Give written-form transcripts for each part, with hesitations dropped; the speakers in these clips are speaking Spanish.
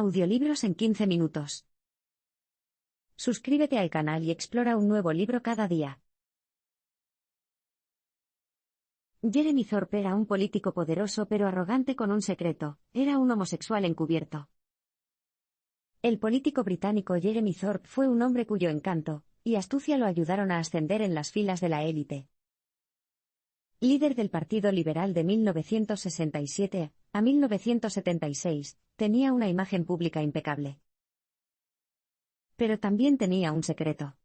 Audiolibros en 15 minutos. Suscríbete al canal y explora un nuevo libro cada día. Jeremy Thorpe era un político poderoso pero arrogante con un secreto: era un homosexual encubierto. El político británico Jeremy Thorpe fue un hombre cuyo encanto y astucia lo ayudaron a ascender en las filas de la élite. Líder del Partido Liberal de 1967 a 1976, tenía una imagen pública impecable. Pero también tenía un secreto.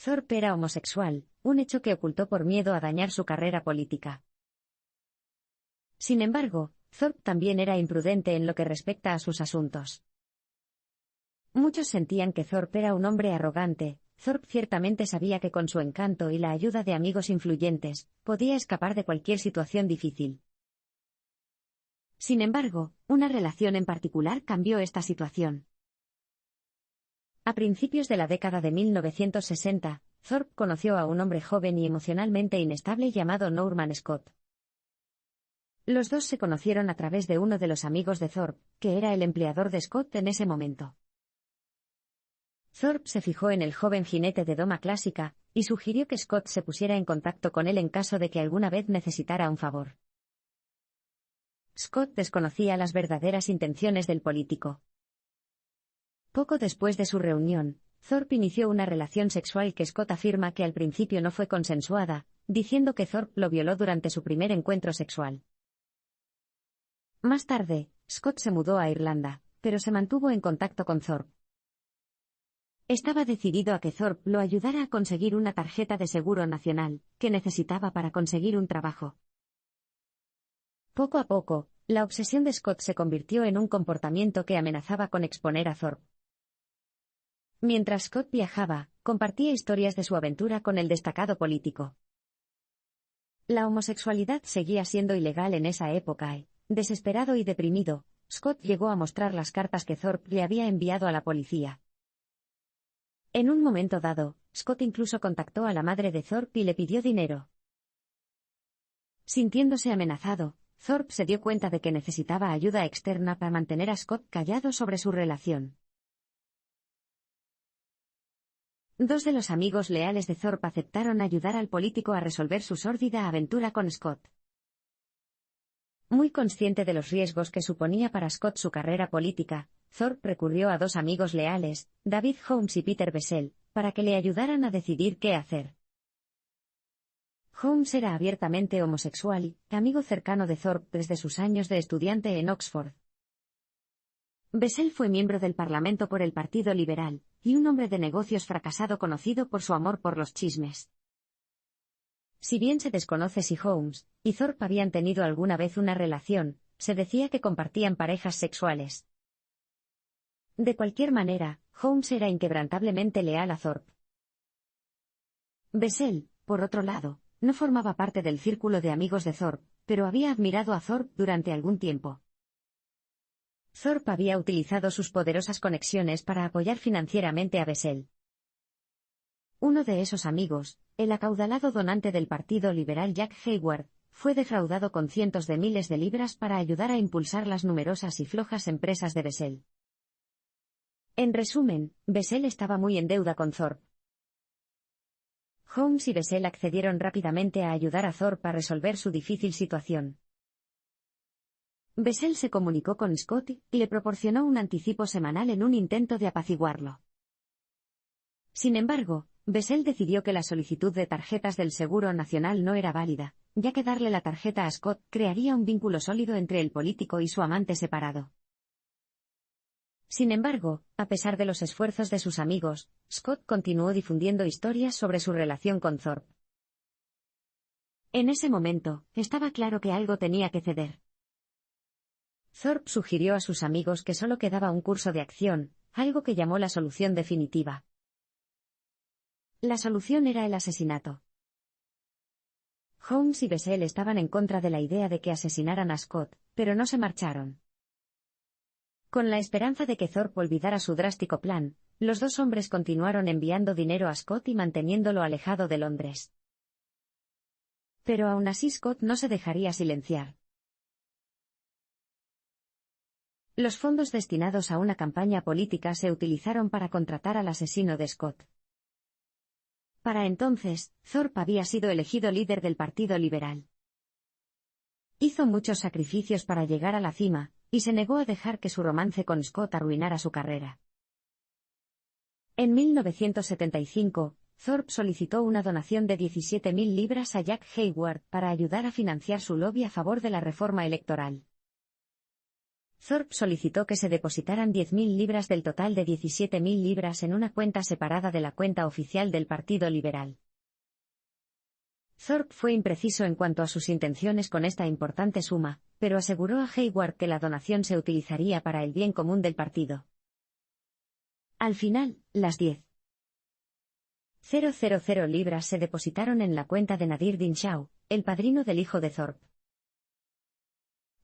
Thorpe era homosexual, un hecho que ocultó por miedo a dañar su carrera política. Sin embargo, Thorpe también era imprudente en lo que respecta a sus asuntos. Muchos sentían que Thorpe era un hombre arrogante. Thorpe ciertamente sabía que con su encanto y la ayuda de amigos influyentes, podía escapar de cualquier situación difícil. Sin embargo, una relación en particular cambió esta situación. A principios de la década de 1960, Thorpe conoció a un hombre joven y emocionalmente inestable llamado Norman Scott. Los dos se conocieron a través de uno de los amigos de Thorpe, que era el empleador de Scott en ese momento. Thorpe se fijó en el joven jinete de doma clásica, y sugirió que Scott se pusiera en contacto con él en caso de que alguna vez necesitara un favor. Scott desconocía las verdaderas intenciones del político. Poco después de su reunión, Thorpe inició una relación sexual que Scott afirma que al principio no fue consensuada, diciendo que Thorpe lo violó durante su primer encuentro sexual. Más tarde, Scott se mudó a Irlanda, pero se mantuvo en contacto con Thorpe. Estaba decidido a que Thorpe lo ayudara a conseguir una tarjeta de seguro nacional, que necesitaba para conseguir un trabajo. Poco a poco, la obsesión de Scott se convirtió en un comportamiento que amenazaba con exponer a Thorpe. Mientras Scott viajaba, compartía historias de su aventura con el destacado político. La homosexualidad seguía siendo ilegal en esa época y, desesperado y deprimido, Scott llegó a mostrar las cartas que Thorpe le había enviado a la policía. En un momento dado, Scott incluso contactó a la madre de Thorpe y le pidió dinero. Sintiéndose amenazado, Thorpe se dio cuenta de que necesitaba ayuda externa para mantener a Scott callado sobre su relación. Dos de los amigos leales de Thorpe aceptaron ayudar al político a resolver su sórdida aventura con Scott. Muy consciente de los riesgos que suponía para Scott su carrera política, Thorpe recurrió a dos amigos leales, David Holmes y Peter Bessel, para que le ayudaran a decidir qué hacer. Holmes era abiertamente homosexual y amigo cercano de Thorpe desde sus años de estudiante en Oxford. Bessel fue miembro del Parlamento por el Partido Liberal, y un hombre de negocios fracasado conocido por su amor por los chismes. Si bien se desconoce si Holmes y Thorpe habían tenido alguna vez una relación, se decía que compartían parejas sexuales. De cualquier manera, Holmes era inquebrantablemente leal a Thorpe. Bessel, por otro lado, no formaba parte del círculo de amigos de Thorpe, pero había admirado a Thorpe durante algún tiempo. Thorpe había utilizado sus poderosas conexiones para apoyar financieramente a Bessel. Uno de esos amigos, el acaudalado donante del Partido Liberal Jack Hayward, fue defraudado con cientos de miles de libras para ayudar a impulsar las numerosas y flojas empresas de Bessel. En resumen, Bessel estaba muy en deuda con Thorpe. Holmes y Bessel accedieron rápidamente a ayudar a Thorpe a resolver su difícil situación. Bessel se comunicó con Scott y le proporcionó un anticipo semanal en un intento de apaciguarlo. Sin embargo, Bessel decidió que la solicitud de tarjetas del Seguro Nacional no era válida, ya que darle la tarjeta a Scott crearía un vínculo sólido entre el político y su amante separado. Sin embargo, a pesar de los esfuerzos de sus amigos, Scott continuó difundiendo historias sobre su relación con Thorpe. En ese momento, estaba claro que algo tenía que ceder. Thorpe sugirió a sus amigos que solo quedaba un curso de acción, algo que llamó la solución definitiva. La solución era el asesinato. Holmes y Bessel estaban en contra de la idea de que asesinaran a Scott, pero no se marcharon. Con la esperanza de que Thorpe olvidara su drástico plan, los dos hombres continuaron enviando dinero a Scott y manteniéndolo alejado de Londres. Pero aún así Scott no se dejaría silenciar. Los fondos destinados a una campaña política se utilizaron para contratar al asesino de Scott. Para entonces, Thorpe había sido elegido líder del Partido Liberal. Hizo muchos sacrificios para llegar a la cima, y se negó a dejar que su romance con Scott arruinara su carrera. En 1975, Thorpe solicitó una donación de 17.000 libras a Jack Hayward para ayudar a financiar su lobby a favor de la reforma electoral. Thorpe solicitó que se depositaran 10.000 libras del total de 17.000 libras en una cuenta separada de la cuenta oficial del Partido Liberal. Thorpe fue impreciso en cuanto a sus intenciones con esta importante suma, pero aseguró a Hayward que la donación se utilizaría para el bien común del partido. Al final, las 10.000 libras se depositaron en la cuenta de Nadir Dinshaw, el padrino del hijo de Thorpe.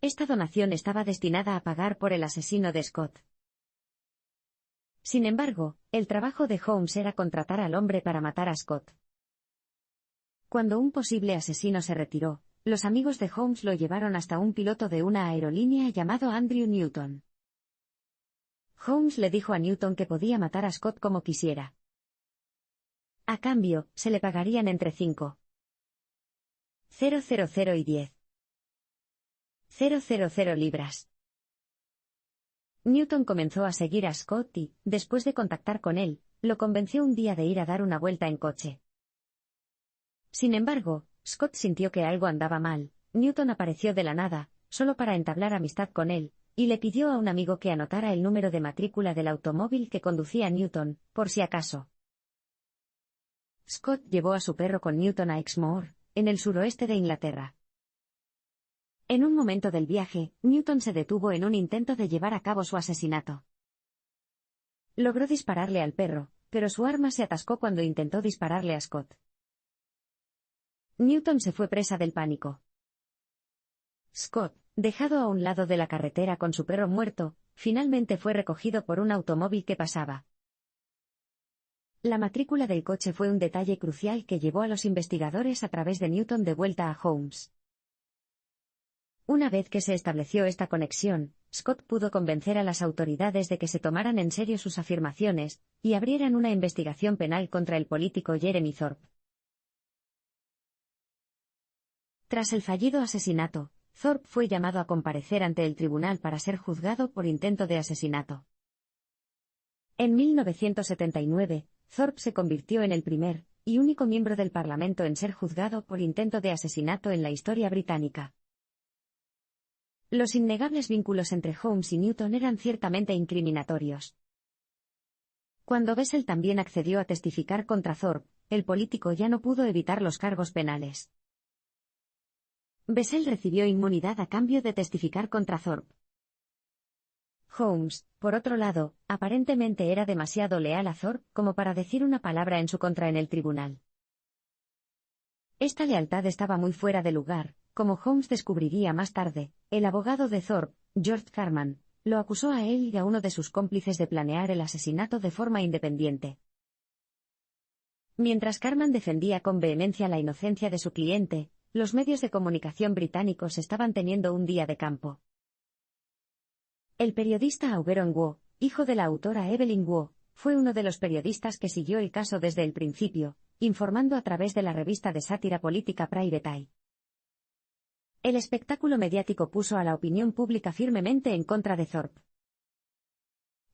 Esta donación estaba destinada a pagar por el asesino de Scott. Sin embargo, el trabajo de Holmes era contratar al hombre para matar a Scott. Cuando un posible asesino se retiró, los amigos de Holmes lo llevaron hasta un piloto de una aerolínea llamado Andrew Newton. Holmes le dijo a Newton que podía matar a Scott como quisiera. A cambio, se le pagarían entre 5.000 y 10.000 libras. Newton comenzó a seguir a Scott y, después de contactar con él, lo convenció un día de ir a dar una vuelta en coche. Sin embargo, Scott sintió que algo andaba mal. Newton apareció de la nada, solo para entablar amistad con él, y le pidió a un amigo que anotara el número de matrícula del automóvil que conducía Newton, por si acaso. Scott llevó a su perro con Newton a Exmoor, en el suroeste de Inglaterra. En un momento del viaje, Newton se detuvo en un intento de llevar a cabo su asesinato. Logró dispararle al perro, pero su arma se atascó cuando intentó dispararle a Scott. Newton se fue presa del pánico. Scott, dejado a un lado de la carretera con su perro muerto, finalmente fue recogido por un automóvil que pasaba. La matrícula del coche fue un detalle crucial que llevó a los investigadores a través de Newton de vuelta a Holmes. Una vez que se estableció esta conexión, Scott pudo convencer a las autoridades de que se tomaran en serio sus afirmaciones, y abrieran una investigación penal contra el político Jeremy Thorpe. Tras el fallido asesinato, Thorpe fue llamado a comparecer ante el tribunal para ser juzgado por intento de asesinato. En 1979, Thorpe se convirtió en el primer, y único miembro del Parlamento en ser juzgado por intento de asesinato en la historia británica. Los innegables vínculos entre Holmes y Newton eran ciertamente incriminatorios. Cuando Bessel también accedió a testificar contra Thorpe, el político ya no pudo evitar los cargos penales. Bessel recibió inmunidad a cambio de testificar contra Thorpe. Holmes, por otro lado, aparentemente era demasiado leal a Thorpe como para decir una palabra en su contra en el tribunal. Esta lealtad estaba muy fuera de lugar. Como Holmes descubriría más tarde, el abogado de Thorpe, George Carman, lo acusó a él y a uno de sus cómplices de planear el asesinato de forma independiente. Mientras Carman defendía con vehemencia la inocencia de su cliente, los medios de comunicación británicos estaban teniendo un día de campo. El periodista Auberon Waugh, hijo de la autora Evelyn Waugh, fue uno de los periodistas que siguió el caso desde el principio, informando a través de la revista de sátira política Private Eye. El espectáculo mediático puso a la opinión pública firmemente en contra de Thorpe.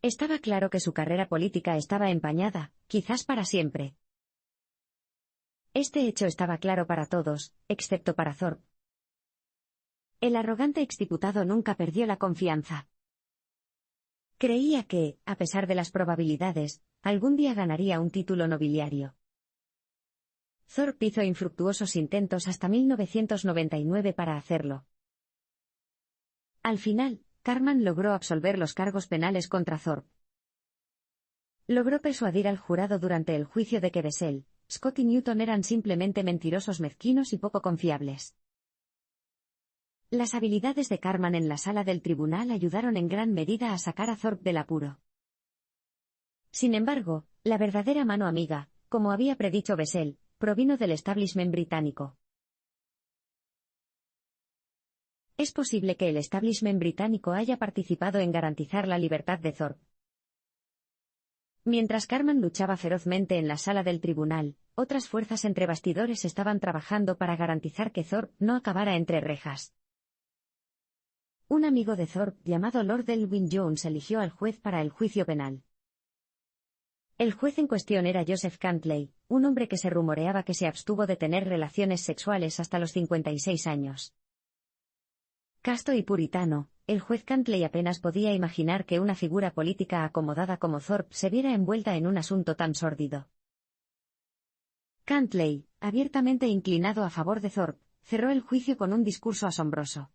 Estaba claro que su carrera política estaba empañada, quizás para siempre. Este hecho estaba claro para todos, excepto para Thorpe. El arrogante exdiputado nunca perdió la confianza. Creía que, a pesar de las probabilidades, algún día ganaría un título nobiliario. Thorpe hizo infructuosos intentos hasta 1999 para hacerlo. Al final, Carman logró absolver los cargos penales contra Thorpe. Logró persuadir al jurado durante el juicio de que Bessel, Scott y Newton eran simplemente mentirosos mezquinos y poco confiables. Las habilidades de Carman en la sala del tribunal ayudaron en gran medida a sacar a Thorpe del apuro. Sin embargo, la verdadera mano amiga, como había predicho Bessel, provino del establishment británico. Es posible que el establishment británico haya participado en garantizar la libertad de Thorpe. Mientras Carman luchaba ferozmente en la sala del tribunal, otras fuerzas entre bastidores estaban trabajando para garantizar que Thorpe no acabara entre rejas. Un amigo de Thorpe, llamado Lord Elwyn Jones, eligió al juez para el juicio penal. El juez en cuestión era Joseph Cantley, un hombre que se rumoreaba que se abstuvo de tener relaciones sexuales hasta los 56 años. Casto y puritano, el juez Cantley apenas podía imaginar que una figura política acomodada como Thorpe se viera envuelta en un asunto tan sórdido. Cantley, abiertamente inclinado a favor de Thorpe, cerró el juicio con un discurso asombroso.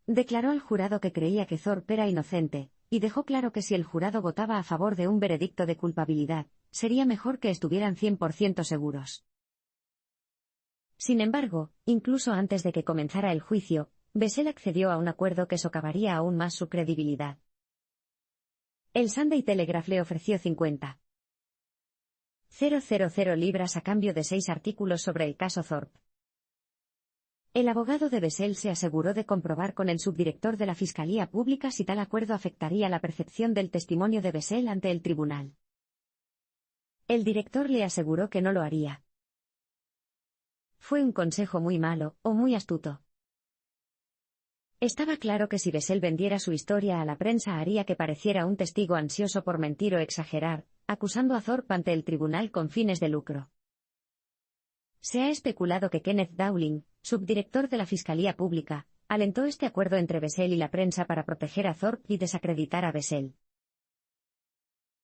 Declaró al jurado que creía que Thorpe era inocente, y dejó claro que si el jurado votaba a favor de un veredicto de culpabilidad, sería mejor que estuvieran 100% seguros. Sin embargo, incluso antes de que comenzara el juicio, Bessel accedió a un acuerdo que socavaría aún más su credibilidad. El Sunday Telegraph le ofreció 50,000 libras a cambio de 6 artículos sobre el caso Thorpe. El abogado de Bessel se aseguró de comprobar con el subdirector de la Fiscalía Pública si tal acuerdo afectaría la percepción del testimonio de Bessel ante el tribunal. El director le aseguró que no lo haría. Fue un consejo muy malo, o muy astuto. Estaba claro que si Bessel vendiera su historia a la prensa haría que pareciera un testigo ansioso por mentir o exagerar, acusando a Thorpe ante el tribunal con fines de lucro. Se ha especulado que Kenneth Dowling, subdirector de la Fiscalía Pública, alentó este acuerdo entre Bessel y la prensa para proteger a Thorpe y desacreditar a Bessel.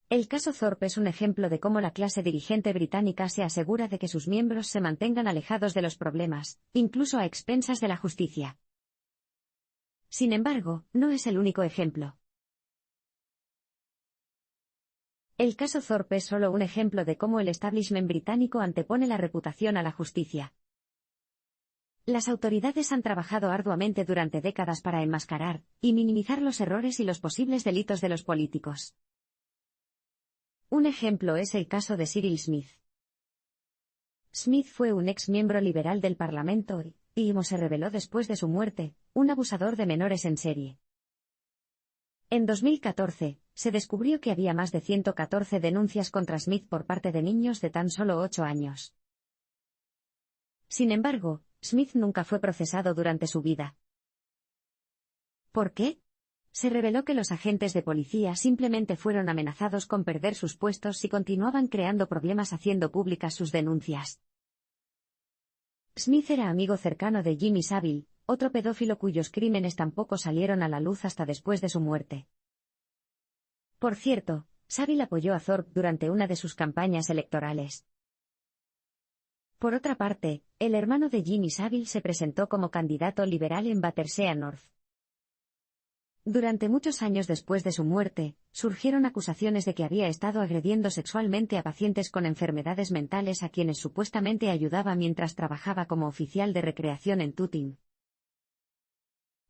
El caso Thorpe es un ejemplo de cómo la clase dirigente británica se asegura de que sus miembros se mantengan alejados de los problemas, incluso a expensas de la justicia. Sin embargo, no es el único ejemplo. El caso Thorpe es solo un ejemplo de cómo el establishment británico antepone la reputación a la justicia. Las autoridades han trabajado arduamente durante décadas para enmascarar y minimizar los errores y los posibles delitos de los políticos. Un ejemplo es el caso de Cyril Smith. Smith fue un ex miembro liberal del Parlamento y, como se reveló después de su muerte, un abusador de menores en serie. En 2014, se descubrió que había más de 114 denuncias contra Smith por parte de niños de tan solo 8 años. Sin embargo, Smith nunca fue procesado durante su vida. ¿Por qué? Se reveló que los agentes de policía simplemente fueron amenazados con perder sus puestos si continuaban creando problemas haciendo públicas sus denuncias. Smith era amigo cercano de Jimmy Savile, otro pedófilo cuyos crímenes tampoco salieron a la luz hasta después de su muerte. Por cierto, Savile apoyó a Thorpe durante una de sus campañas electorales. Por otra parte, el hermano de Jimmy Savile se presentó como candidato liberal en Battersea North. Durante muchos años después de su muerte, surgieron acusaciones de que había estado agrediendo sexualmente a pacientes con enfermedades mentales a quienes supuestamente ayudaba mientras trabajaba como oficial de recreación en Tooting.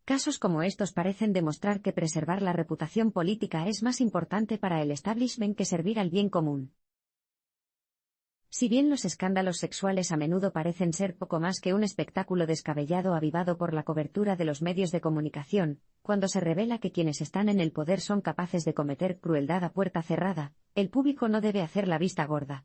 Casos como estos parecen demostrar que preservar la reputación política es más importante para el establishment que servir al bien común. Si bien los escándalos sexuales a menudo parecen ser poco más que un espectáculo descabellado avivado por la cobertura de los medios de comunicación, cuando se revela que quienes están en el poder son capaces de cometer crueldad a puerta cerrada, el público no debe hacer la vista gorda.